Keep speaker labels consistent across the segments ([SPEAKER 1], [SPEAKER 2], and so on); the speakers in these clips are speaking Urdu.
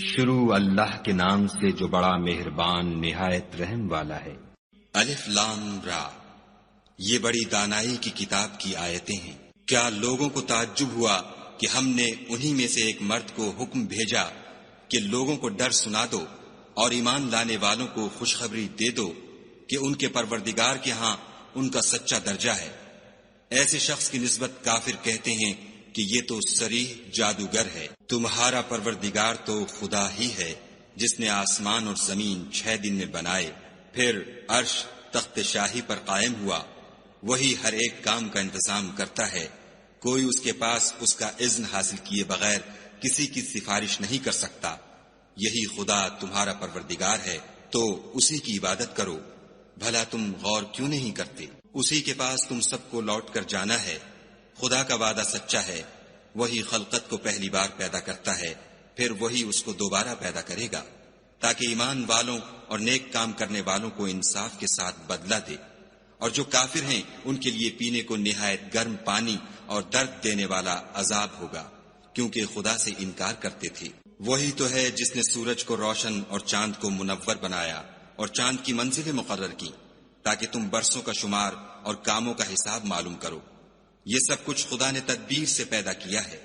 [SPEAKER 1] شروع اللہ کے نام سے جو بڑا مہربان نہایت رحم والا ہے۔
[SPEAKER 2] الف لام را، یہ بڑی دانائی کی کتاب کی آیتیں ہیں۔ کیا لوگوں کو تعجب ہوا کہ ہم نے انہی میں سے ایک مرد کو حکم بھیجا کہ لوگوں کو ڈر سنا دو اور ایمان لانے والوں کو خوشخبری دے دو کہ ان کے پروردگار کے ہاں ان کا سچا درجہ ہے۔ ایسے شخص کی نسبت کافر کہتے ہیں کہ یہ تو صریح جادوگر ہے۔ تمہارا پروردگار تو خدا ہی ہے جس نے آسمان اور زمین 6 دن میں بنائے، پھر عرش تخت شاہی پر قائم ہوا۔ وہی ہر ایک کام کا انتظام کرتا ہے، کوئی اس کے پاس اس کا اذن حاصل کیے بغیر کسی کی سفارش نہیں کر سکتا۔ یہی خدا تمہارا پروردگار ہے، تو اسی کی عبادت کرو۔ بھلا تم غور کیوں نہیں کرتے؟ اسی کے پاس تم سب کو لوٹ کر جانا ہے۔ خدا کا وعدہ سچا ہے، وہی خلقت کو پہلی بار پیدا کرتا ہے، پھر وہی اس کو دوبارہ پیدا کرے گا، تاکہ ایمان والوں اور نیک کام کرنے والوں کو انصاف کے ساتھ بدلہ دے۔ اور جو کافر ہیں ان کے لیے پینے کو نہایت گرم پانی اور درد دینے والا عذاب ہوگا، کیونکہ خدا سے انکار کرتے تھے۔ وہی تو ہے جس نے سورج کو روشن اور چاند کو منور بنایا اور چاند کی منزلیں مقرر کی تاکہ تم برسوں کا شمار اور کاموں کا حساب معلوم کرو۔ یہ سب کچھ خدا نے تدبیر سے پیدا کیا ہے۔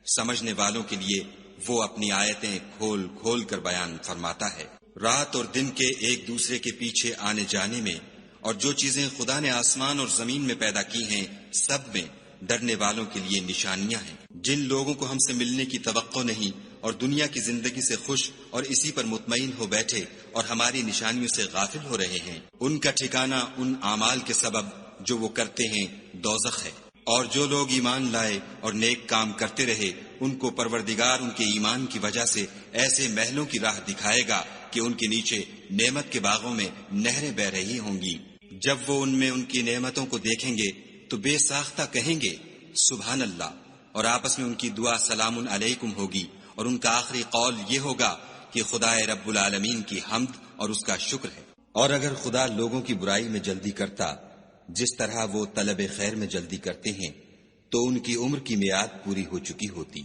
[SPEAKER 2] سمجھنے والوں کے لیے وہ اپنی آیتیں کھول کھول کر بیان فرماتا ہے۔ رات اور دن کے ایک دوسرے کے پیچھے آنے جانے میں اور جو چیزیں خدا نے آسمان اور زمین میں پیدا کی ہیں، سب میں ڈرنے والوں کے لیے نشانیاں ہیں۔ جن لوگوں کو ہم سے ملنے کی توقع نہیں اور دنیا کی زندگی سے خوش اور اسی پر مطمئن ہو بیٹھے اور ہماری نشانیوں سے غافل ہو رہے ہیں، ان کا ٹھکانہ ان اعمال کے سبب جو وہ کرتے ہیں دوزخ ہے۔ اور جو لوگ ایمان لائے اور نیک کام کرتے رہے، ان کو پروردگار ان کے ایمان کی وجہ سے ایسے محلوں کی راہ دکھائے گا کہ ان کے نیچے نعمت کے باغوں میں نہریں بہ رہی ہوں گی۔ جب وہ ان میں ان کی نعمتوں کو دیکھیں گے تو بے ساختہ کہیں گے سبحان اللہ، اور آپس میں ان کی دعا سلام علیکم ہوگی، اور ان کا آخری قول یہ ہوگا کہ خدا رب العالمین کی حمد اور اس کا شکر ہے۔ اور اگر خدا لوگوں کی برائی میں جلدی کرتا جس طرح وہ طلب خیر میں جلدی کرتے ہیں، تو ان کی عمر کی میعاد پوری ہو چکی ہوتی۔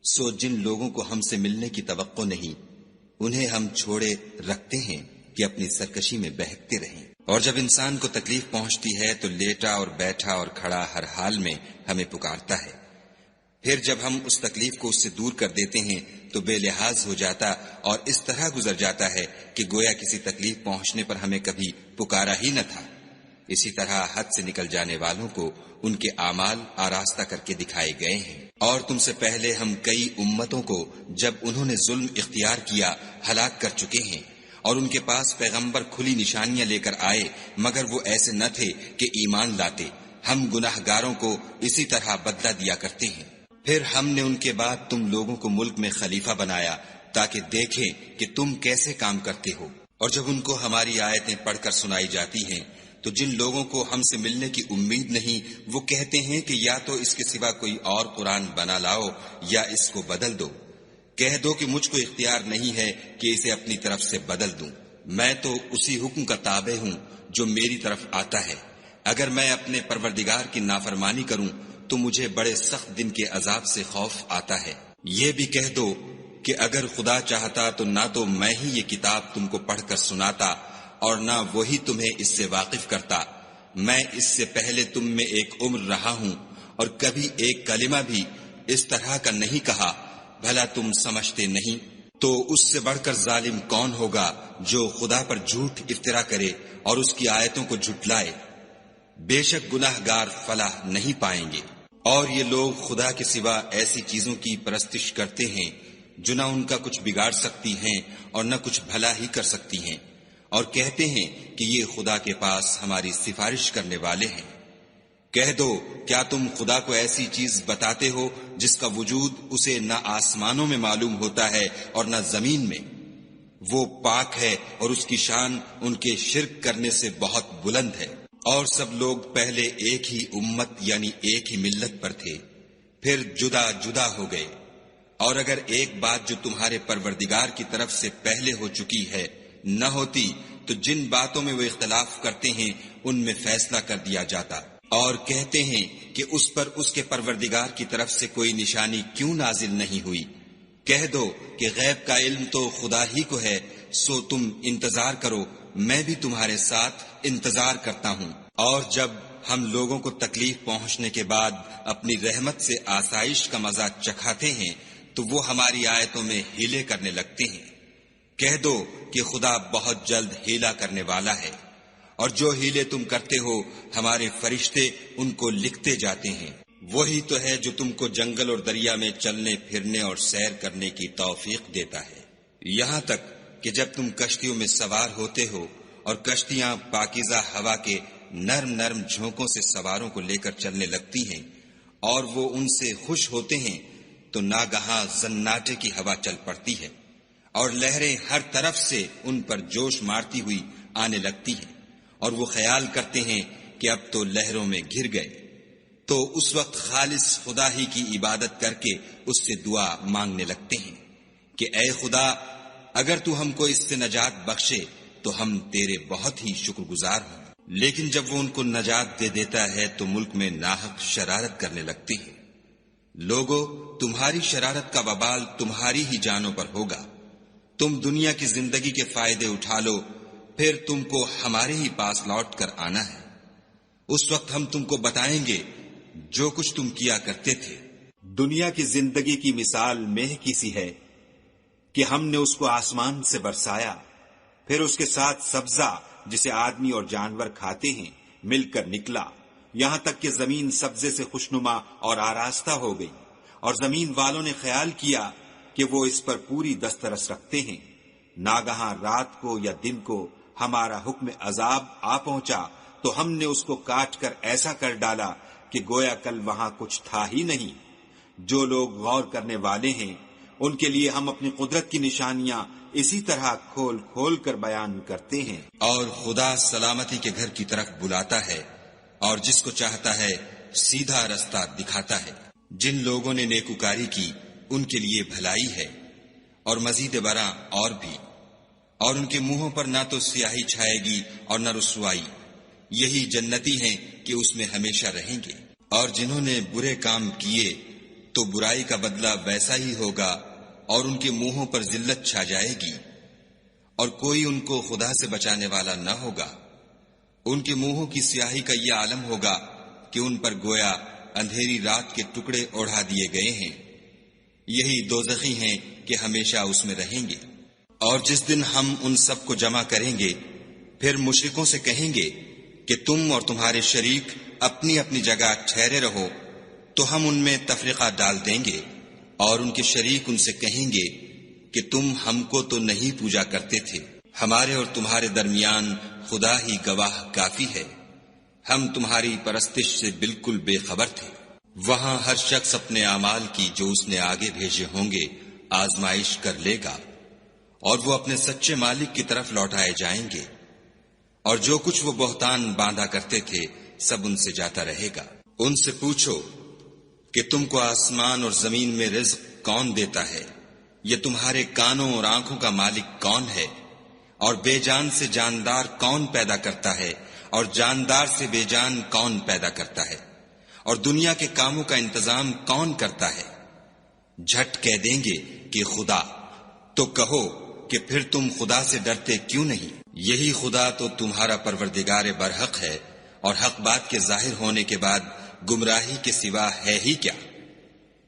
[SPEAKER 2] سو جن لوگوں کو ہم سے ملنے کی توقع نہیں، انہیں ہم چھوڑے رکھتے ہیں کہ اپنی سرکشی میں بہکتے رہیں۔ اور جب انسان کو تکلیف پہنچتی ہے تو لیٹا اور بیٹھا اور کھڑا ہر حال میں ہمیں پکارتا ہے، پھر جب ہم اس تکلیف کو اس سے دور کر دیتے ہیں تو بے لحاظ ہو جاتا اور اس طرح گزر جاتا ہے کہ گویا کسی تکلیف پہنچنے پر ہمیں کبھی پکارا ہی نہ تھا۔ اسی طرح حد سے نکل جانے والوں کو ان کے اعمال آراستہ کر کے دکھائے گئے ہیں۔ اور تم سے پہلے ہم کئی امتوں کو جب انہوں نے ظلم اختیار کیا ہلاک کر چکے ہیں، اور ان کے پاس پیغمبر کھلی نشانیاں لے کر آئے، مگر وہ ایسے نہ تھے کہ ایمان لاتے۔ ہم گناہ گاروں کو اسی طرح بدلہ دیا کرتے ہیں۔ پھر ہم نے ان کے بعد تم لوگوں کو ملک میں خلیفہ بنایا تاکہ دیکھیں کہ تم کیسے کام کرتے ہو۔ اور جب ان کو ہماری آیتیں پڑھ کر سنائی جاتی ہیں تو جن لوگوں کو ہم سے ملنے کی امید نہیں، وہ کہتے ہیں کہ یا تو اس کے سوا کوئی اور قرآن بنا لاؤ یا اس کو بدل دو۔ کہہ دو کہ مجھ کو اختیار نہیں ہے کہ اسے اپنی طرف سے بدل دوں، میں تو اسی حکم کا تابع ہوں جو میری طرف آتا ہے۔ اگر میں اپنے پروردگار کی نافرمانی کروں تو مجھے بڑے سخت دن کے عذاب سے خوف آتا ہے۔ یہ بھی کہہ دو کہ اگر خدا چاہتا تو نہ تو میں ہی یہ کتاب تم کو پڑھ کر سناتا اور نہ وہی تمہیں اس سے واقف کرتا۔ میں اس سے پہلے تم میں ایک عمر رہا ہوں اور کبھی ایک کلمہ بھی اس طرح کا نہیں کہا، بھلا تم سمجھتے نہیں؟ تو اس سے بڑھ کر ظالم کون ہوگا جو خدا پر جھوٹ افطرا کرے اور اس کی آیتوں کو جھٹلائے؟ بے شک گناہ گار فلاح نہیں پائیں گے۔ اور یہ لوگ خدا کے سوا ایسی چیزوں کی پرستش کرتے ہیں جو نہ ان کا کچھ بگاڑ سکتی ہیں اور نہ کچھ بھلا ہی کر سکتی ہیں، اور کہتے ہیں کہ یہ خدا کے پاس ہماری سفارش کرنے والے ہیں۔ کہہ دو کیا تم خدا کو ایسی چیز بتاتے ہو جس کا وجود اسے نہ آسمانوں میں معلوم ہوتا ہے اور نہ زمین میں؟ وہ پاک ہے اور اس کی شان ان کے شرک کرنے سے بہت بلند ہے۔ اور سب لوگ پہلے ایک ہی امت یعنی ایک ہی ملت پر تھے، پھر جدا جدا ہو گئے۔ اور اگر ایک بات جو تمہارے پروردگار کی طرف سے پہلے ہو چکی ہے نہ ہوتی تو جن باتوں میں وہ اختلاف کرتے ہیں ان میں فیصلہ کر دیا جاتا۔ اور کہتے ہیں کہ اس پر اس کے پروردگار کی طرف سے کوئی نشانی کیوں نازل نہیں ہوئی؟ کہہ دو کہ غیب کا علم تو خدا ہی کو ہے، سو تم انتظار کرو، میں بھی تمہارے ساتھ انتظار کرتا ہوں۔ اور جب ہم لوگوں کو تکلیف پہنچنے کے بعد اپنی رحمت سے آسائش کا مزہ چکھاتے ہیں تو وہ ہماری آیتوں میں ہیلے کرنے لگتے ہیں۔ کہہ دو کہ خدا بہت جلد ہیلا کرنے والا ہے، اور جو ہیلے تم کرتے ہو ہمارے فرشتے ان کو لکھتے جاتے ہیں۔ وہی تو ہے جو تم کو جنگل اور دریا میں چلنے پھرنے اور سیر کرنے کی توفیق دیتا ہے، یہاں تک کہ جب تم کشتیوں میں سوار ہوتے ہو اور کشتیاں پاکیزہ ہوا کے نرم نرم جھونکوں سے سواروں کو لے کر چلنے لگتی ہیں اور وہ ان سے خوش ہوتے ہیں تو ناگہاں زناٹے کی ہوا چل پڑتی ہے اور لہریں ہر طرف سے ان پر جوش مارتی ہوئی آنے لگتی ہیں، اور وہ خیال کرتے ہیں کہ اب تو لہروں میں گر گئے، تو اس وقت خالص خدا ہی کی عبادت کر کے اس سے دعا مانگنے لگتے ہیں کہ اے خدا، اگر تو ہم کو اس سے نجات بخشے تو ہم تیرے بہت ہی شکر گزار ہوں۔ لیکن جب وہ ان کو نجات دے دیتا ہے تو ملک میں ناحق شرارت کرنے لگتے ہیں۔ لوگو، تمہاری شرارت کا وبال تمہاری ہی جانوں پر ہوگا۔ تم دنیا کی زندگی کے فائدے اٹھا لو، پھر تم کو ہمارے ہی پاس لوٹ کر آنا ہے۔ اس وقت ہم تم کو بتائیں گے جو کچھ تم کیا کرتے تھے۔
[SPEAKER 3] دنیا کی زندگی کی مثال مہ کی سی ہے کہ ہم نے اس کو آسمان سے برسایا، پھر اس کے ساتھ سبزہ جسے آدمی اور جانور کھاتے ہیں مل کر نکلا، یہاں تک کہ زمین سبزے سے خوشنما اور آراستہ ہو گئی، اور زمین والوں نے خیال کیا کہ وہ اس پر پوری دسترس رکھتے ہیں۔ ناگہاں رات کو یا دن کو ہمارا حکم عذاب آ پہنچا تو ہم نے اس کو کاٹ کر ایسا کر ڈالا کہ گویا کل وہاں کچھ تھا ہی نہیں۔ جو لوگ غور کرنے والے ہیں ان کے لیے ہم اپنی قدرت کی نشانیاں اسی طرح کھول کھول کر بیان کرتے ہیں۔
[SPEAKER 2] اور خدا سلامتی کے گھر کی طرف بلاتا ہے اور جس کو چاہتا ہے سیدھا رستہ دکھاتا ہے۔ جن لوگوں نے نیکوکاری کی ان کے لیے بھلائی ہے، اور مزید برآں اور بھی، اور ان کے منہوں پر نہ تو سیاہی چھائے گی اور نہ رسوائی، یہی جنتی ہیں کہ اس میں ہمیشہ رہیں گے۔ اور جنہوں نے برے کام کیے تو برائی کا بدلہ ویسا ہی ہوگا، اور ان کے منہوں پر ذلت چھا جائے گی، اور کوئی ان کو خدا سے بچانے والا نہ ہوگا۔ ان کے منہوں کی سیاہی کا یہ عالم ہوگا کہ ان پر گویا اندھیری رات کے ٹکڑے اوڑھا دیے گئے ہیں، یہی دوزخی ہیں کہ ہمیشہ اس میں رہیں گے۔ اور جس دن ہم ان سب کو جمع کریں گے پھر مشرکوں سے کہیں گے کہ تم اور تمہارے شریک اپنی اپنی جگہ ٹھہرے رہو، تو ہم ان میں تفرقہ ڈال دیں گے، اور ان کے شریک ان سے کہیں گے کہ تم ہم کو تو نہیں پوجا کرتے تھے، ہمارے اور تمہارے درمیان خدا ہی گواہ کافی ہے، ہم تمہاری پرستش سے بالکل بے خبر تھے۔ وہاں ہر شخص اپنے اعمال کی جو اس نے آگے بھیجے ہوں گے آزمائش کر لے گا، اور وہ اپنے سچے مالک کی طرف لوٹائے جائیں گے، اور جو کچھ وہ بہتان باندھا کرتے تھے سب ان سے جاتا رہے گا۔ ان سے پوچھو کہ تم کو آسمان اور زمین میں رزق کون دیتا ہے؟ یہ تمہارے کانوں اور آنکھوں کا مالک کون ہے؟ اور بے جان سے جاندار کون پیدا کرتا ہے؟ اور جاندار سے بے جان کون پیدا کرتا ہے؟ اور دنیا کے کاموں کا انتظام کون کرتا ہے؟ جھٹ کہہ دیں گے کہ خدا۔ تو کہو کہ پھر تم خدا سے ڈرتے کیوں نہیں؟ یہی خدا تو تمہارا پروردگار برحق ہے، اور حق بات کے ظاہر ہونے کے بعد گمراہی کے سوا ہے ہی کیا؟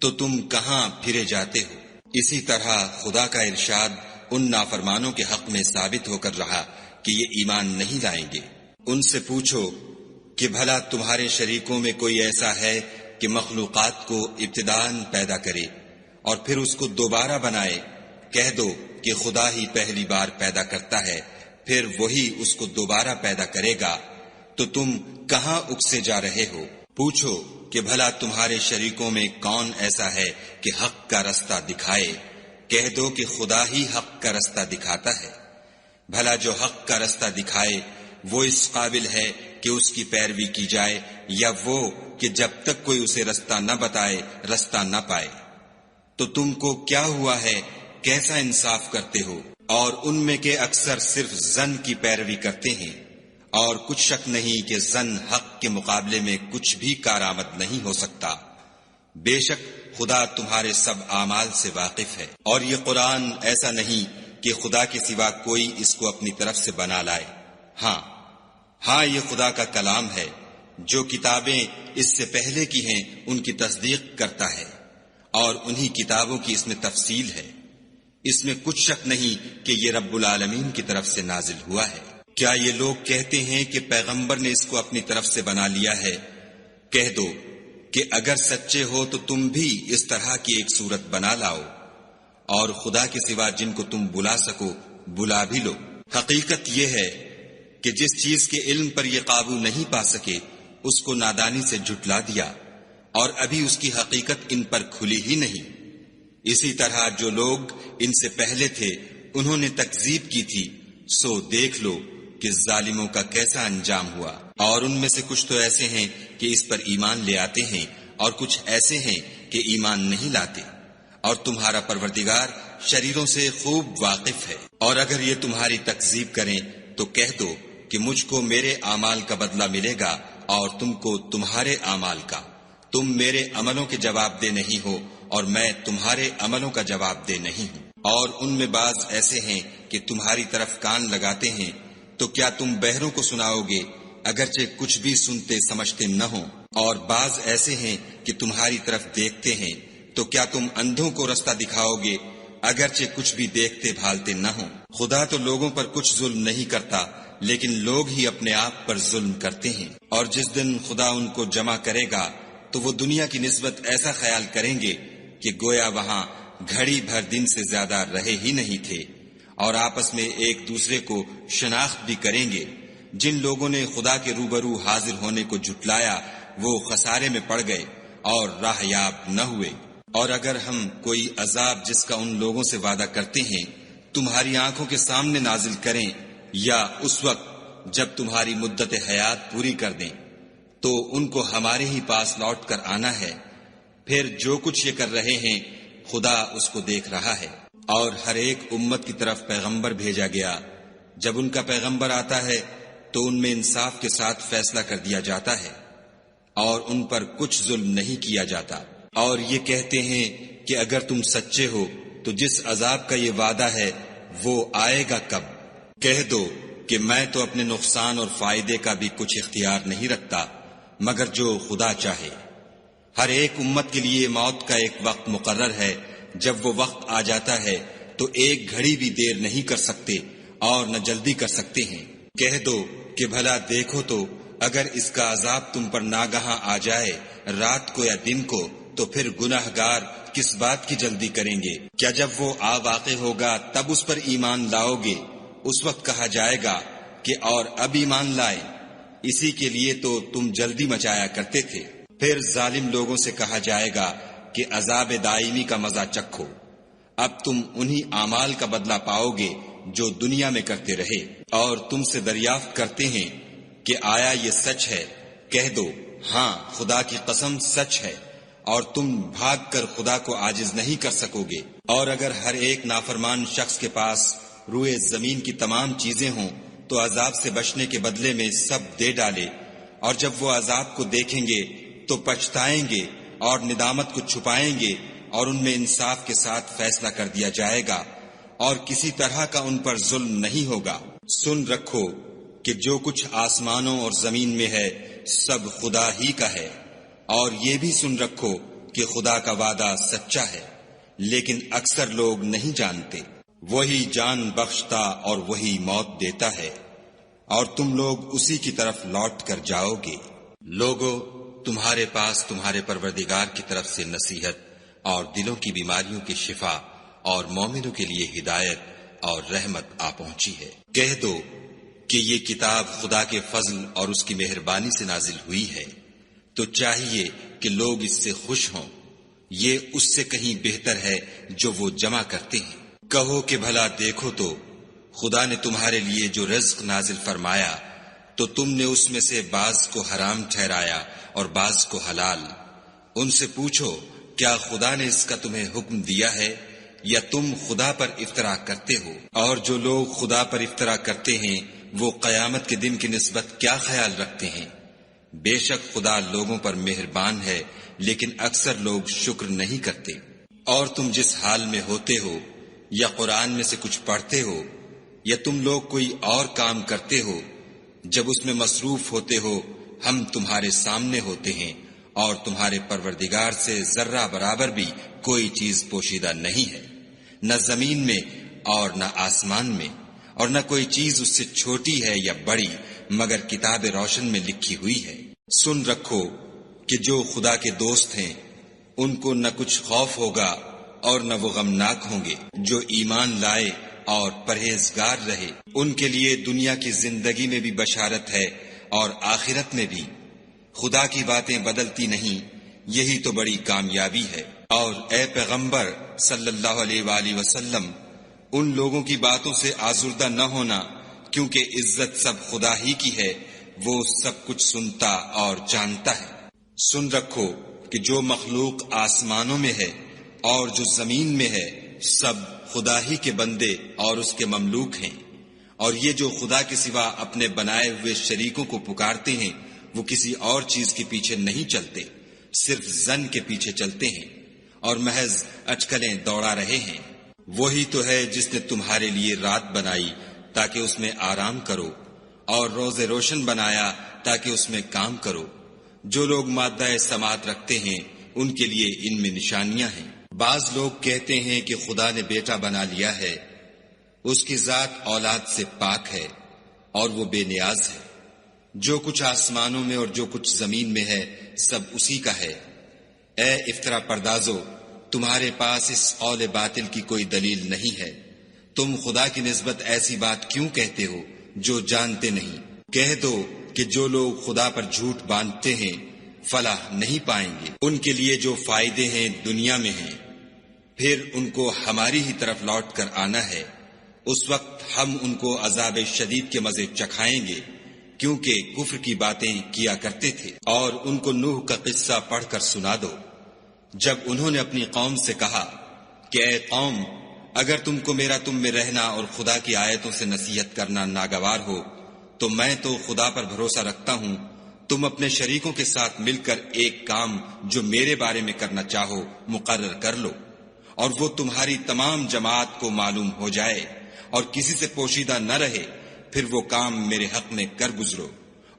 [SPEAKER 2] تو تم کہاں پھرے جاتے ہو؟ اسی طرح خدا کا ارشاد ان نافرمانوں کے حق میں ثابت ہو کر رہا کہ یہ ایمان نہیں لائیں گے۔ ان سے پوچھو کہ بھلا تمہارے شریکوں میں کوئی ایسا ہے کہ مخلوقات کو ابتداءً پیدا کرے اور پھر اس کو دوبارہ بنائے؟ کہہ دو کہ خدا ہی پہلی بار پیدا کرتا ہے، پھر وہی اس کو دوبارہ پیدا کرے گا، تو تم کہاں اکسے جا رہے ہو؟ پوچھو کہ بھلا تمہارے شریکوں میں کون ایسا ہے کہ حق کا رستہ دکھائے؟ کہہ دو کہ خدا ہی حق کا رستہ دکھاتا ہے۔ بھلا جو حق کا رستہ دکھائے وہ اس قابل ہے کہ اس کی پیروی کی جائے، یا وہ کہ جب تک کوئی اسے رستہ نہ بتائے رستہ نہ پائے؟ تو تم کو کیا ہوا ہے، کیسا انصاف کرتے ہو؟ اور ان میں کے اکثر صرف ظن کی پیروی کرتے ہیں، اور کچھ شک نہیں کہ ظن حق کے مقابلے میں کچھ بھی کارآمد نہیں ہو سکتا۔ بے شک خدا تمہارے سب اعمال سے واقف ہے، اور یہ قرآن ایسا نہیں کہ خدا کے سوا کوئی اس کو اپنی طرف سے بنا لائے۔ ہاں یہ خدا کا کلام ہے، جو کتابیں اس سے پہلے کی ہیں ان کی تصدیق کرتا ہے، اور انہی کتابوں کی اس میں تفصیل ہے۔ اس میں کچھ شک نہیں کہ یہ رب العالمین کی طرف سے نازل ہوا ہے۔ کیا یہ لوگ کہتے ہیں کہ پیغمبر نے اس کو اپنی طرف سے بنا لیا ہے؟ کہہ دو کہ اگر سچے ہو تو تم بھی اس طرح کی ایک صورت بنا لاؤ، اور خدا کے سوا جن کو تم بلا سکو بلا بھی لو۔ حقیقت یہ ہے کہ جس چیز کے علم پر یہ قابو نہیں پا سکے اس کو نادانی سے جھٹلا دیا، اور ابھی اس کی حقیقت ان پر کھلی ہی نہیں۔ اسی طرح جو لوگ ان سے پہلے تھے انہوں نے تکذیب کی تھی، سو دیکھ لو کہ ظالموں کا کیسا انجام ہوا۔ اور ان میں سے کچھ تو ایسے ہیں کہ اس پر ایمان لے آتے ہیں، اور کچھ ایسے ہیں کہ ایمان نہیں لاتے، اور تمہارا پروردگار شریروں سے خوب واقف ہے۔ اور اگر یہ تمہاری تکذیب کریں تو کہہ دو کہ مجھ کو میرے اعمال کا بدلہ ملے گا اور تم کو تمہارے اعمال کا۔ تم میرے عملوں کے جواب دہ نہیں ہو اور میں تمہارے عملوں کا جواب دہ نہیں ہوں۔ اور ان میں بعض ایسے ہیں کہ تمہاری طرف کان لگاتے ہیں، تو کیا تم بہروں کو سناؤ گے اگرچہ کچھ بھی سنتے سمجھتے نہ ہوں؟ اور بعض ایسے ہیں کہ تمہاری طرف دیکھتے ہیں، تو کیا تم اندھوں کو رستہ دکھاؤ گے اگرچہ کچھ بھی دیکھتے بھالتے نہ ہوں؟ خدا تو لوگوں پر کچھ ظلم نہیں کرتا، لیکن لوگ ہی اپنے آپ پر ظلم کرتے ہیں۔ اور جس دن خدا ان کو جمع کرے گا تو وہ دنیا کی نسبت ایسا خیال کریں گے کہ گویا وہاں گھڑی بھر دن سے زیادہ رہے ہی نہیں تھے، اور آپس میں ایک دوسرے کو شناخت بھی کریں گے۔ جن لوگوں نے خدا کے روبرو حاضر ہونے کو جھٹلایا وہ خسارے میں پڑ گئے اور راہ یاب نہ ہوئے۔ اور اگر ہم کوئی عذاب جس کا ان لوگوں سے وعدہ کرتے ہیں تمہاری آنکھوں کے سامنے نازل کریں، یا اس وقت جب تمہاری مدت حیات پوری کر دیں، تو ان کو ہمارے ہی پاس لوٹ کر آنا ہے، پھر جو کچھ یہ کر رہے ہیں خدا اس کو دیکھ رہا ہے۔ اور ہر ایک امت کی طرف پیغمبر بھیجا گیا، جب ان کا پیغمبر آتا ہے تو ان میں انصاف کے ساتھ فیصلہ کر دیا جاتا ہے، اور ان پر کچھ ظلم نہیں کیا جاتا۔ اور یہ کہتے ہیں کہ اگر تم سچے ہو تو جس عذاب کا یہ وعدہ ہے وہ آئے گا کب؟ کہہ دو کہ میں تو اپنے نقصان اور فائدے کا بھی کچھ اختیار نہیں رکھتا مگر جو خدا چاہے۔ ہر ایک امت کے لیے موت کا ایک وقت مقرر ہے، جب وہ وقت آ جاتا ہے تو ایک گھڑی بھی دیر نہیں کر سکتے اور نہ جلدی کر سکتے ہیں۔ کہہ دو کہ بھلا دیکھو تو اگر اس کا عذاب تم پر ناگہاں آ جائے رات کو یا دن کو، تو پھر گناہگار کس بات کی جلدی کریں گے؟ کیا جب وہ آ واقع ہوگا تب اس پر ایمان لاؤ گے؟ اس وقت کہا جائے گا کہ اور اب ایمان لائے، اسی کے لیے تو تم جلدی مچایا کرتے تھے۔ پھر ظالم لوگوں سے کہا جائے گا کہ عذاب دائمی کا مزہ چکھو، اب تم انہی اعمال کا بدلہ پاؤ گے جو دنیا میں کرتے رہے۔ اور تم سے دریافت کرتے ہیں کہ آیا یہ سچ ہے؟ کہہ دو ہاں خدا کی قسم سچ ہے، اور تم بھاگ کر خدا کو عاجز نہیں کر سکو گے۔ اور اگر ہر ایک نافرمان شخص کے پاس روئے زمین کی تمام چیزیں ہوں تو عذاب سے بچنے کے بدلے میں سب دے ڈالے، اور جب وہ عذاب کو دیکھیں گے تو پچھتائیں گے اور ندامت کو چھپائیں گے، اور ان میں انصاف کے ساتھ فیصلہ کر دیا جائے گا، اور کسی طرح کا ان پر ظلم نہیں ہوگا۔ سن رکھو کہ جو کچھ آسمانوں اور زمین میں ہے سب خدا ہی کا ہے، اور یہ بھی سن رکھو کہ خدا کا وعدہ سچا ہے، لیکن اکثر لوگ نہیں جانتے۔ وہی جان بخشتا اور وہی موت دیتا ہے، اور تم لوگ اسی کی طرف لوٹ کر جاؤ گے۔ لوگو، تمہارے پاس تمہارے پروردگار کی طرف سے نصیحت اور دلوں کی بیماریوں کی شفا اور مومنوں کے لیے ہدایت اور رحمت آ پہنچی ہے۔ کہہ دو کہ یہ کتاب خدا کے فضل اور اس کی مہربانی سے نازل ہوئی ہے، تو چاہیے کہ لوگ اس سے خوش ہوں، یہ اس سے کہیں بہتر ہے جو وہ جمع کرتے ہیں۔ کہو کہ بھلا دیکھو تو خدا نے تمہارے لیے جو رزق نازل فرمایا تو تم نے اس میں سے بعض کو حرام ٹھہرایا اور بعض کو حلال۔ ان سے پوچھو کیا خدا نے اس کا تمہیں حکم دیا ہے یا تم خدا پر افطرا کرتے ہو؟ اور جو لوگ خدا پر افطرا کرتے ہیں وہ قیامت کے دن کی نسبت کیا خیال رکھتے ہیں؟ بے شک خدا لوگوں پر مہربان ہے، لیکن اکثر لوگ شکر نہیں کرتے۔ اور تم جس حال میں ہوتے ہو، یا قرآن میں سے کچھ پڑھتے ہو، یا تم لوگ کوئی اور کام کرتے ہو، جب اس میں مصروف ہوتے ہو ہم تمہارے سامنے ہوتے ہیں، اور تمہارے پروردگار سے ذرہ برابر بھی کوئی چیز پوشیدہ نہیں ہے، نہ زمین میں اور نہ آسمان میں، اور نہ کوئی چیز اس سے چھوٹی ہے یا بڑی مگر کتاب روشن میں لکھی ہوئی ہے۔ سن رکھو کہ جو خدا کے دوست ہیں ان کو نہ کچھ خوف ہوگا اور نہ وہ غمناک ہوں گے۔ جو ایمان لائے اور پرہیزگار رہے ان کے لیے دنیا کی زندگی میں بھی بشارت ہے اور آخرت میں بھی۔ خدا کی باتیں بدلتی نہیں، یہی تو بڑی کامیابی ہے۔ اور اے پیغمبر صلی اللہ علیہ وآلہ وسلم، ان لوگوں کی باتوں سے آزردہ نہ ہونا، کیونکہ عزت سب خدا ہی کی ہے، وہ سب کچھ سنتا اور جانتا ہے۔ سن رکھو کہ جو مخلوق آسمانوں میں ہے اور جو زمین میں ہے سب خدا ہی کے بندے اور اس کے مملوک ہیں، اور یہ جو خدا کے سوا اپنے بنائے ہوئے شریکوں کو پکارتے ہیں وہ کسی اور چیز کے پیچھے نہیں چلتے، صرف ظن کے پیچھے چلتے ہیں اور محض اٹکلیں دوڑا رہے ہیں۔ وہی تو ہے جس نے تمہارے لیے رات بنائی تاکہ اس میں آرام کرو، اور روز روشن بنایا تاکہ اس میں کام کرو۔ جو لوگ مادہ سماعت رکھتے ہیں ان کے لیے ان میں نشانیاں ہیں۔ بعض لوگ کہتے ہیں کہ خدا نے بیٹا بنا لیا ہے، اس کی ذات اولاد سے پاک ہے اور وہ بے نیاز ہے۔ جو کچھ آسمانوں میں اور جو کچھ زمین میں ہے سب اسی کا ہے۔ اے افترا پردازو، تمہارے پاس اس قول باطل کی کوئی دلیل نہیں ہے، تم خدا کی نسبت ایسی بات کیوں کہتے ہو جو جانتے نہیں؟ کہہ دو کہ جو لوگ خدا پر جھوٹ باندھتے ہیں فلاح نہیں پائیں گے۔ ان کے لیے جو فائدے ہیں دنیا میں ہیں، پھر ان کو ہماری ہی طرف لوٹ کر آنا ہے۔ اس وقت ہم ان کو عذاب شدید کے مزے چکھائیں گے، کیونکہ کفر کی باتیں کیا کرتے تھے۔ اور ان کو نوح کا قصہ پڑھ کر سنا دو، جب انہوں نے اپنی قوم سے کہا کہ اے قوم، اگر تم کو میرا تم میں رہنا اور خدا کی آیتوں سے نصیحت کرنا ناگوار ہو تو میں تو خدا پر بھروسہ رکھتا ہوں، تم اپنے شریکوں کے ساتھ مل کر ایک کام جو میرے بارے میں کرنا چاہو مقرر کر لو، اور وہ تمہاری تمام جماعت کو معلوم ہو جائے اور کسی سے پوشیدہ نہ رہے، پھر وہ کام میرے حق میں کر گزرو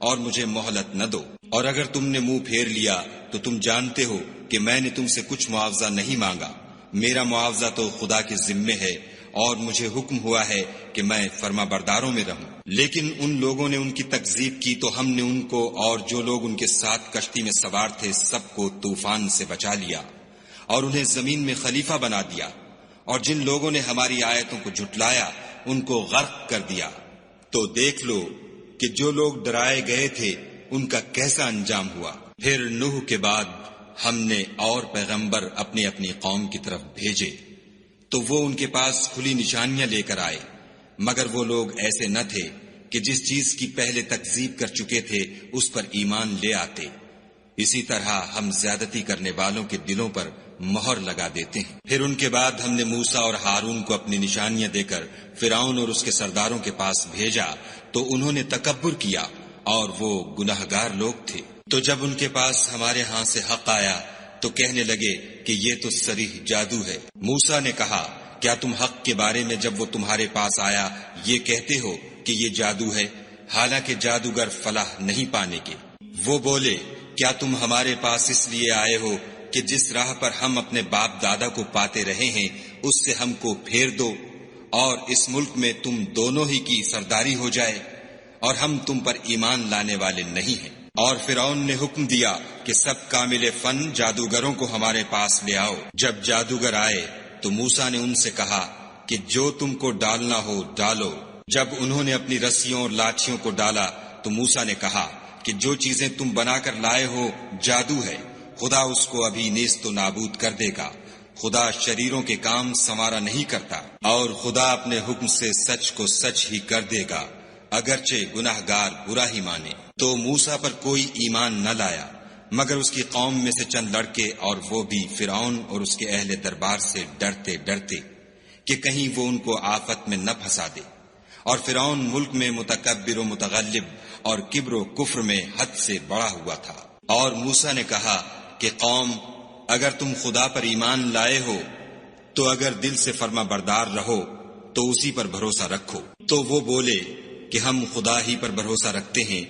[SPEAKER 2] اور مجھے مہلت نہ دو۔ اور اگر تم نے منہ پھیر لیا تو تم جانتے ہو کہ میں نے تم سے کچھ معاوضہ نہیں مانگا، میرا معاوضہ تو خدا کے ذمے ہے، اور مجھے حکم ہوا ہے کہ میں فرما برداروں میں رہوں۔ لیکن ان لوگوں نے ان کی تکذیب کی تو ہم نے ان کو اور جو لوگ ان کے ساتھ کشتی میں سوار تھے سب کو طوفان سے بچا لیا اور انہیں زمین میں خلیفہ بنا دیا، اور جن لوگوں نے ہماری آیتوں کو جھٹلایا ان کو غرق کر دیا۔ تو دیکھ لو کہ جو لوگ ڈرائے گئے تھے ان کا کیسا انجام ہوا۔ پھر نوح کے بعد ہم نے اور پیغمبر اپنی اپنی قوم کی طرف بھیجے تو وہ ان کے پاس کھلی نشانیاں لے کر آئے، مگر وہ لوگ ایسے نہ تھے کہ جس چیز کی پہلے تکذیب کر چکے تھے اس پر ایمان لے آتے۔ اسی طرح ہم زیادتی کرنے والوں کے دلوں پر مہر لگا دیتے ہیں۔ پھر ان کے بعد ہم نے موسیٰ اور ہارون کو اپنی نشانیاں دے کر فرعون اور اس کے سرداروں کے پاس بھیجا تو انہوں نے تکبر کیا اور وہ گناہگار لوگ تھے۔ تو جب ان کے پاس ہمارے ہاں سے حق آیا تو کہنے لگے کہ یہ تو صریح جادو ہے۔ موسیٰ نے کہا کیا تم حق کے بارے میں جب وہ تمہارے پاس آیا یہ کہتے ہو کہ یہ جادو ہے، حالانکہ جادوگر فلاح نہیں پانے کے؟ وہ بولے کیا تم ہمارے پاس اس لیے آئے ہو کہ جس راہ پر ہم اپنے باپ دادا کو پاتے رہے ہیں اس سے ہم کو پھیر دو اور اس ملک میں تم دونوں ہی کی سرداری ہو جائے، اور ہم تم پر ایمان لانے والے نہیں ہیں۔ اور فرعون نے حکم دیا کہ سب کامل فن جادوگروں کو ہمارے پاس لے آؤ۔ جب جادوگر آئے تو موسیٰ نے ان سے کہا کہ جو تم کو ڈالنا ہو ڈالو۔ جب انہوں نے اپنی رسیوں اور لاٹھیوں کو ڈالا تو موسیٰ نے کہا کہ جو چیزیں تم بنا کر لائے ہو جادو ہے، خدا اس کو ابھی نیست و نابود کر دے گا۔ خدا شریروں کے کام سنوارا نہیں کرتا، اور خدا اپنے حکم سے سچ کو سچ ہی کر دے گا، اگرچہ گناہگار برا ہی مانے۔ تو موسیٰ پر کوئی ایمان نہ لایا مگر اس کی قوم میں سے چند لڑکے، اور وہ بھی فرعون اور اس کے اہل دربار سے ڈرتے ڈرتے کہ کہیں وہ ان کو آفت میں نہ پھنسا دے۔ اور فرعون ملک میں متکبر و متغلب اور کبر و کفر میں حد سے بڑا ہوا تھا۔ اور موسیٰ نے کہا کہ قوم اگر تم خدا پر ایمان لائے ہو تو اگر دل سے فرما بردار رہو تو اسی پر بھروسہ رکھو۔ تو وہ بولے کہ ہم خدا ہی پر بھروسہ رکھتے ہیں۔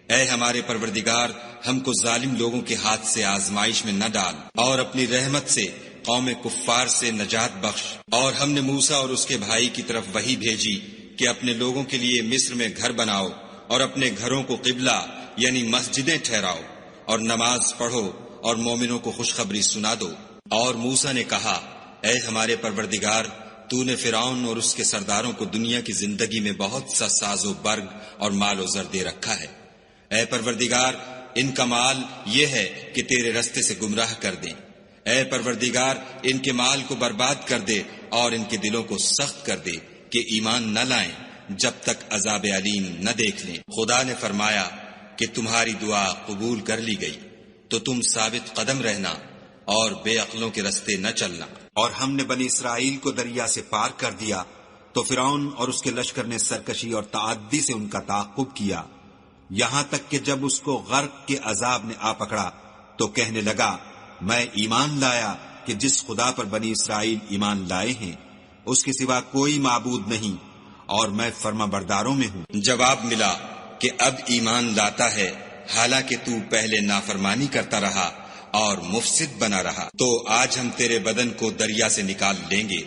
[SPEAKER 2] اے ہمارے پروردگار، ہم کو ظالم لوگوں کے ہاتھ سے آزمائش میں نہ ڈال، اور اپنی رحمت سے قوم کفار سے نجات بخش۔ اور ہم نے موسیٰ اور اس کے بھائی کی طرف وحی بھیجی کہ اپنے لوگوں کے لیے مصر میں گھر بناؤ اور اپنے گھروں کو قبلہ یعنی مسجدیں ٹھہراؤ، اور نماز پڑھو اور مومنوں کو خوشخبری سنا دو۔ اور موسیٰ نے کہا، اے ہمارے پروردگار، تو نے فرعون اور اس کے سرداروں کو دنیا کی زندگی میں بہت سا ساز و برگ اور مال و زر دے رکھا ہے۔ اے پروردگار، ان کا مال یہ ہے کہ تیرے رستے سے گمراہ کر دیں۔ اے پروردگار، ان کے مال کو برباد کر دے اور ان کے دلوں کو سخت کر دے کہ ایمان نہ لائیں جب تک عذاب علیم نہ دیکھ لیں۔ خدا نے فرمایا کہ تمہاری دعا قبول کر لی گئی، تو تم ثابت قدم رہنا اور بے عقلوں کے رستے نہ چلنا۔
[SPEAKER 3] اور ہم نے بنی اسرائیل کو دریا سے پار کر دیا تو فرعون اور اس کے لشکر نے سرکشی اور تعدی سے ان کا تعاقب کیا، یہاں تک کہ جب اس کو غرق کے عذاب نے آ پکڑا تو کہنے لگا، میں ایمان لایا کہ جس خدا پر بنی اسرائیل ایمان لائے ہیں اس کے سوا کوئی معبود نہیں، اور میں فرما برداروں میں ہوں۔
[SPEAKER 2] جواب ملا کہ اب ایمان لاتا ہے، حالانکہ تو پہلے نافرمانی کرتا رہا اور مفسد بنا رہا۔ تو آج ہم تیرے بدن کو دریا سے نکال لیں گے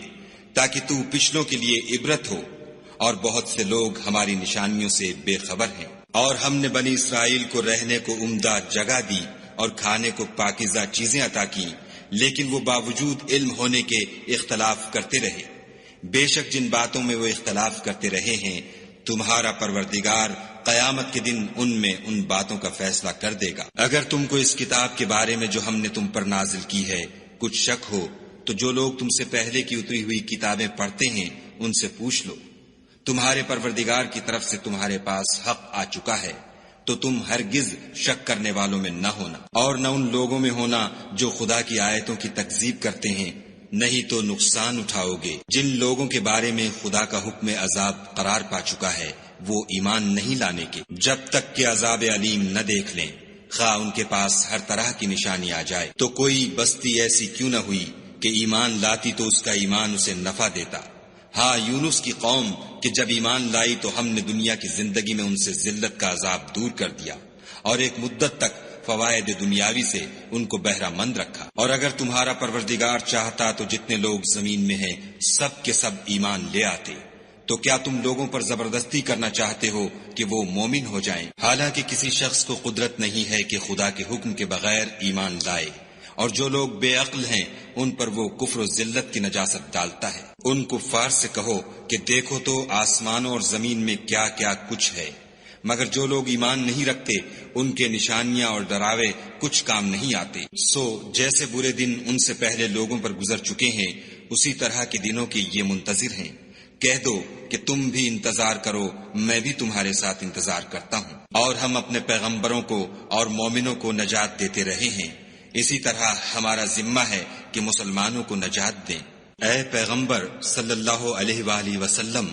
[SPEAKER 2] تاکہ تو پچھلوں کے لیے عبرت ہو، اور بہت سے لوگ ہماری نشانیوں سے بے خبر ہیں۔ اور ہم نے بنی اسرائیل کو رہنے کو عمدہ جگہ دی اور کھانے کو پاکیزہ چیزیں عطا کی، لیکن وہ باوجود علم ہونے کے اختلاف کرتے رہے۔ بے شک جن باتوں میں وہ اختلاف کرتے رہے ہیں، تمہارا پروردگار قیامت کے دن ان میں ان باتوں کا فیصلہ کر دے گا۔ اگر تم کو اس کتاب کے بارے میں جو ہم نے تم پر نازل کی ہے کچھ شک ہو تو جو لوگ تم سے پہلے کی اتری ہوئی کتابیں پڑھتے ہیں ان سے پوچھ لو۔ تمہارے پروردگار کی طرف سے تمہارے پاس حق آ چکا ہے، تو تم ہرگز شک کرنے والوں میں نہ ہونا، اور نہ ان لوگوں میں ہونا جو خدا کی آیتوں کی تکذیب کرتے ہیں، نہیں تو نقصان اٹھاؤ گے۔ جن لوگوں کے بارے میں خدا کا حکم عذاب قرار پا چکا ہے وہ ایمان نہیں لانے کے جب تک کہ عذاب علیم نہ دیکھ لیں، خواہ ان کے پاس ہر طرح کی نشانی آ جائے۔ تو کوئی بستی ایسی کیوں نہ ہوئی کہ ایمان لاتی تو اس کا ایمان اسے نفع دیتا۔ ہاں، یونس کی قوم کہ جب ایمان لائی تو ہم نے دنیا کی زندگی میں ان سے ذلت کا عذاب دور کر دیا، اور ایک مدت تک فوائد دنیاوی سے ان کو بہرہ مند رکھا۔ اور اگر تمہارا پروردگار چاہتا تو جتنے لوگ زمین میں ہیں سب کے سب ایمان لے آتے۔ تو کیا تم لوگوں پر زبردستی کرنا چاہتے ہو کہ وہ مومن ہو جائیں؟ حالانکہ کسی شخص کو قدرت نہیں ہے کہ خدا کے حکم کے بغیر ایمان لائے، اور جو لوگ بے عقل ہیں ان پر وہ کفر و ذلت کی نجاست ڈالتا ہے۔ ان کفار سے کہو کہ دیکھو تو آسمانوں اور زمین میں کیا کیا کچھ ہے، مگر جو لوگ ایمان نہیں رکھتے ان کے نشانیاں اور ڈراوے کچھ کام نہیں آتے۔ سو جیسے برے دن ان سے پہلے لوگوں پر گزر چکے ہیں، اسی طرح کے دنوں کے یہ منتظر ہیں۔ کہہ دو کہ تم بھی انتظار کرو، میں بھی تمہارے ساتھ انتظار کرتا ہوں۔ اور ہم اپنے پیغمبروں کو اور مومنوں کو نجات دیتے رہے ہیں، اسی طرح ہمارا ذمہ ہے کہ مسلمانوں کو نجات دیں۔ اے پیغمبر صلی اللہ علیہ وآلہ وسلم،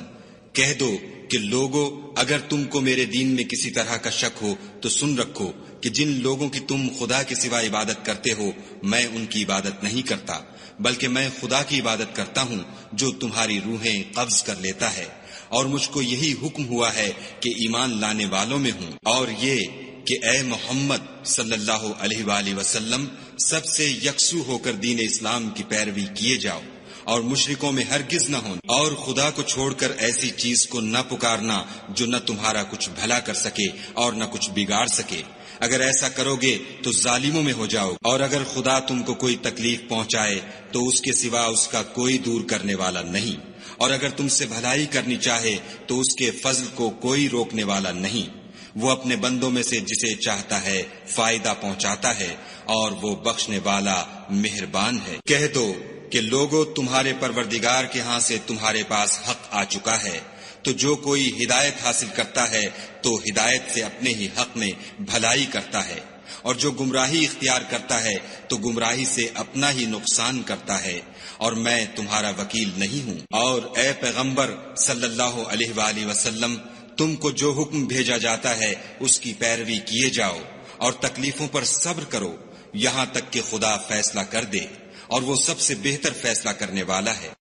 [SPEAKER 2] کہہ دو کہ لوگو، اگر تم کو میرے دین میں کسی طرح کا شک ہو تو سن رکھو کہ جن لوگوں کی تم خدا کے سوا عبادت کرتے ہو میں ان کی عبادت نہیں کرتا، بلکہ میں خدا کی عبادت کرتا ہوں جو تمہاری روحیں قبض کر لیتا ہے، اور مجھ کو یہی حکم ہوا ہے کہ ایمان لانے والوں میں ہوں، اور یہ کہ اے محمد صلی اللہ علیہ وآلہ وسلم سب سے یکسو ہو کر دین اسلام کی پیروی کیے جاؤ، اور مشرکوں میں ہرگز نہ ہونا، اور خدا کو چھوڑ کر ایسی چیز کو نہ پکارنا جو نہ تمہارا کچھ بھلا کر سکے اور نہ کچھ بگاڑ سکے۔ اگر ایسا کرو گے تو ظالموں میں ہو جاؤ، اور اگر خدا تم کو کوئی تکلیف پہنچائے تو اس کے سوا اس کا کوئی دور کرنے والا نہیں، اور اگر تم سے بھلائی کرنی چاہے تو اس کے فضل کو کوئی روکنے والا نہیں۔ وہ اپنے بندوں میں سے جسے چاہتا ہے فائدہ پہنچاتا ہے، اور وہ بخشنے والا مہربان ہے۔ کہہ دو کہ لوگوں، تمہارے پروردگار کے ہاں سے تمہارے پاس حق آ چکا ہے، تو جو کوئی ہدایت حاصل کرتا ہے تو ہدایت سے اپنے ہی حق میں بھلائی کرتا ہے، اور جو گمراہی اختیار کرتا ہے تو گمراہی سے اپنا ہی نقصان کرتا ہے، اور میں تمہارا وکیل نہیں ہوں۔ اور اے پیغمبر صلی اللہ علیہ وآلہ وسلم، تم کو جو حکم بھیجا جاتا ہے اس کی پیروی کیے جاؤ، اور تکلیفوں پر صبر کرو، یہاں تک کہ خدا فیصلہ کر دے، اور وہ سب سے بہتر فیصلہ کرنے والا ہے۔